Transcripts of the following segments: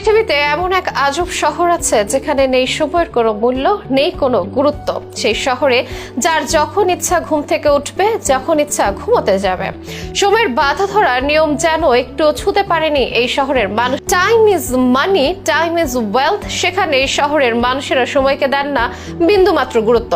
পৃথিবীতে এমন এক আজব শহর আছে যেখানে নেই সময়ের কোনো মূল্য, নেই কোনো গুরুত্ব। সেই শহরে যার যখন ইচ্ছা ঘুম থেকে উঠবে, যখন ইচ্ছা ঘুমোতে যাবে। সময়ের বাধা ধরার নিয়ম যেন একটু ছুঁতে পারেনি এই শহরের মানুষ। Time is money, time is wealth. সেখানে এই শহরের মানুষেরা সময়কে দেন না বিন্দুমাত্র গুরুত্ব।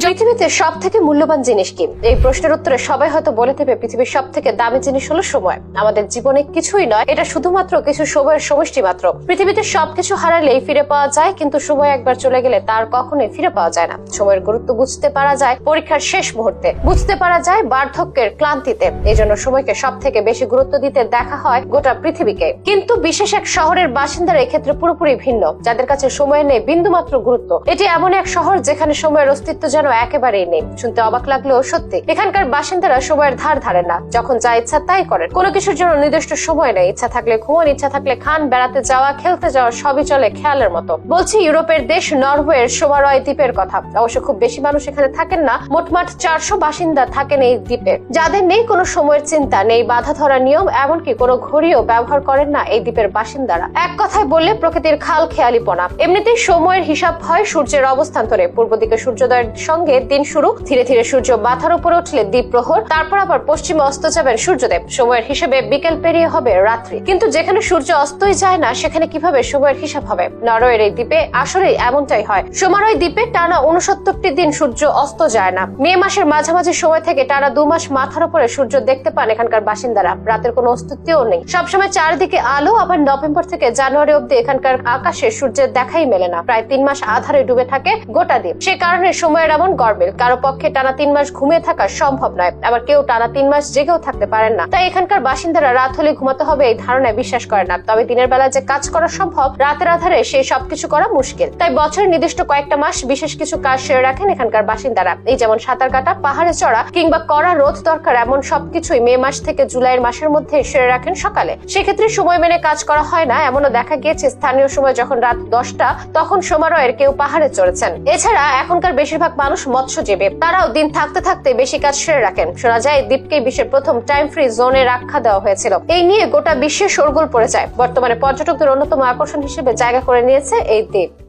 পৃথিবীতে সব থেকে মূল্যবান জিনিস কি? এই প্রশ্নের উত্তরে সবাই হয়তো বলে দেবে পৃথিবীর সব থেকে দামি জিনিস হলো সময়। আমাদের জীবনে কিছুই নয়, এটা শুধুমাত্র কিছু সময়ের সমষ্টি মাত্র। পৃথিবীতে সবকিছু হারালেই ফিরে পাওয়া যায়, কিন্তু সময় একবার চলে গেলে তার কখনোই ফিরে পাওয়া যায় না। সময়ের গুরুত্ব বুঝতে পারা যায় পরীক্ষার শেষ মুহূর্তে, বুঝতে পারা যায় বার্ধক্যের ক্লান্তিতে। এই জন্য সময়কে সব থেকে বেশি গুরুত্ব দিতে দেখা হয় গোটা পৃথিবীকে। কিন্তু বিশেষ এক শহরের বাসিন্দারা এক্ষেত্রে পুরোপুরি ভিন্ন, যাদের কাছে সময় নেই বিন্দুমাত্র গুরুত্ব। এটি এমন এক শহর যেখানে সময়ের অস্তিত্ব যেন একেবারেই নেই। শুনতে অবাক লাগলেও সত্যি। এখানকার বাসিন্দারা সময়ের ধার ধারেন না, যখন যা ইচ্ছা তাই করেন। কোনো কিছুর জন্য নির্দিষ্ট সময় নেই। ইচ্ছা থাকলে ঘুমান, ইচ্ছা থাকলে খান, বেড়াতে যাওয়া, খেলতে যাওয়া সবই চলে খেয়ালের মতো। বলছি ইউরোপের দেশ নরওয়ের সোমারয় দ্বীপের কথা। অবশ্য খুব বেশি মানুষ এখানে থাকেন না, মোটমাট 400 বাসিন্দা থাকেন এই দ্বীপে, যাদের নেই কোনো সময়ের চিন্তা, নেই বাধা ধরা নিয়ম, এমনকি কোনো ঘড়িও ব্যবহার করেন না এই দ্বীপের বাসিন্দারা। এক কথায় বললে প্রকৃতির খাল খেয়ালিপনা। এমনিতেই সময়ের হিসাব হয় সূর্যের অবস্থান ধরে। পূর্ব দিকে সূর্যোদয়ের সঙ্গে দিন শুরু, ধীরে ধীরে সূর্য মাথার উপরে উঠলে দ্বীপ প্রহর, তারপর আবার পশ্চিমে অস্ত যাবেন সূর্যদেব। সময়ের হিসেবে বিকেল পেরিয়ে হবে রাত্রি। কিন্তু যেখানে সূর্য অস্তই যায় না, সেখানে কিভাবে সময়ের হিসাব হবে? নরওয়ের এই দ্বীপে আসলে এমনটাই হয়। সোমারয় দ্বীপে টানা 69টি দিন সূর্য অস্ত যায় না। মে মাসের মাঝামাঝি সময় থেকে টানা 2 মাস মাথার উপরে সূর্য দেখতে পান এখানকার বাসিন্দারা। রাতের কোনো অস্তিত্বও নেই, সবসময় চারিদিকে আলো। আবার নভেম্বর থেকে জানুয়ারি অব্দি এখানকার আকাশে সূর্যের দেখাই মেলে না। প্রায় 3 মাস আধারে ডুবে থাকে গোটা দ্বীপ। সে কারণে সময়ের এমন গরমিল। কারো পক্ষে টানা 3 মাস ঘুমিয়ে থাকা সম্ভব নয়, আবার কেউ টানা 3 মাস জেগেও থাকতে পারেন না। তাই এখানকার বাসিন্দারা রাত হলে ঘুমাতে হবে এই ধারণায় বিশ্বাস করে না। তবে দিনের বেলা যে কাজ করা সম্ভব, রাতের আধারে সেই সবকিছু করা মুশকিল। তাই বছরের নির্দিষ্ট কয়েকটা মাস বিশেষ কিছু কাজ সেরে রাখেন এখানকার বাসিন্দারা। এই যেমন সাঁতার কাটা, পাহাড়ে চড়া কিংবা কড়া রোদ দরকার এমন সবকিছুই মে মাস থেকে জুলাইয়ের মাসের মধ্যে সেরে রাখেন সকালে। সেক্ষেত্রে সময় মেনে কাজ করা হয় না। এমনও দেখা গিয়েছে স্থানীয় সময় যখন রাত 10টা, তখন সোমারয়ের কেউ পাহাড়ে চড়েছেন। এছাড়া এখনকার বেশিরভাগ মানুষ মৎস্যজীবী, তারাও দিন থাকতে থাকতে বেশি কাজ সেরে রাখেন। শোনা যায় দ্বীপকে বিশ্বের প্রথম টাইম ফ্রি জোনে আখ্যা দেওয়া হয়েছিল। এই নিয়ে গোটা বিশ্বে শোরগোল পড়ে যায়। বর্তমানে পর্যটকদের অন্যতম আকর্ষণ হিসেবে জায়গা করে নিয়েছে এই দ্বীপ।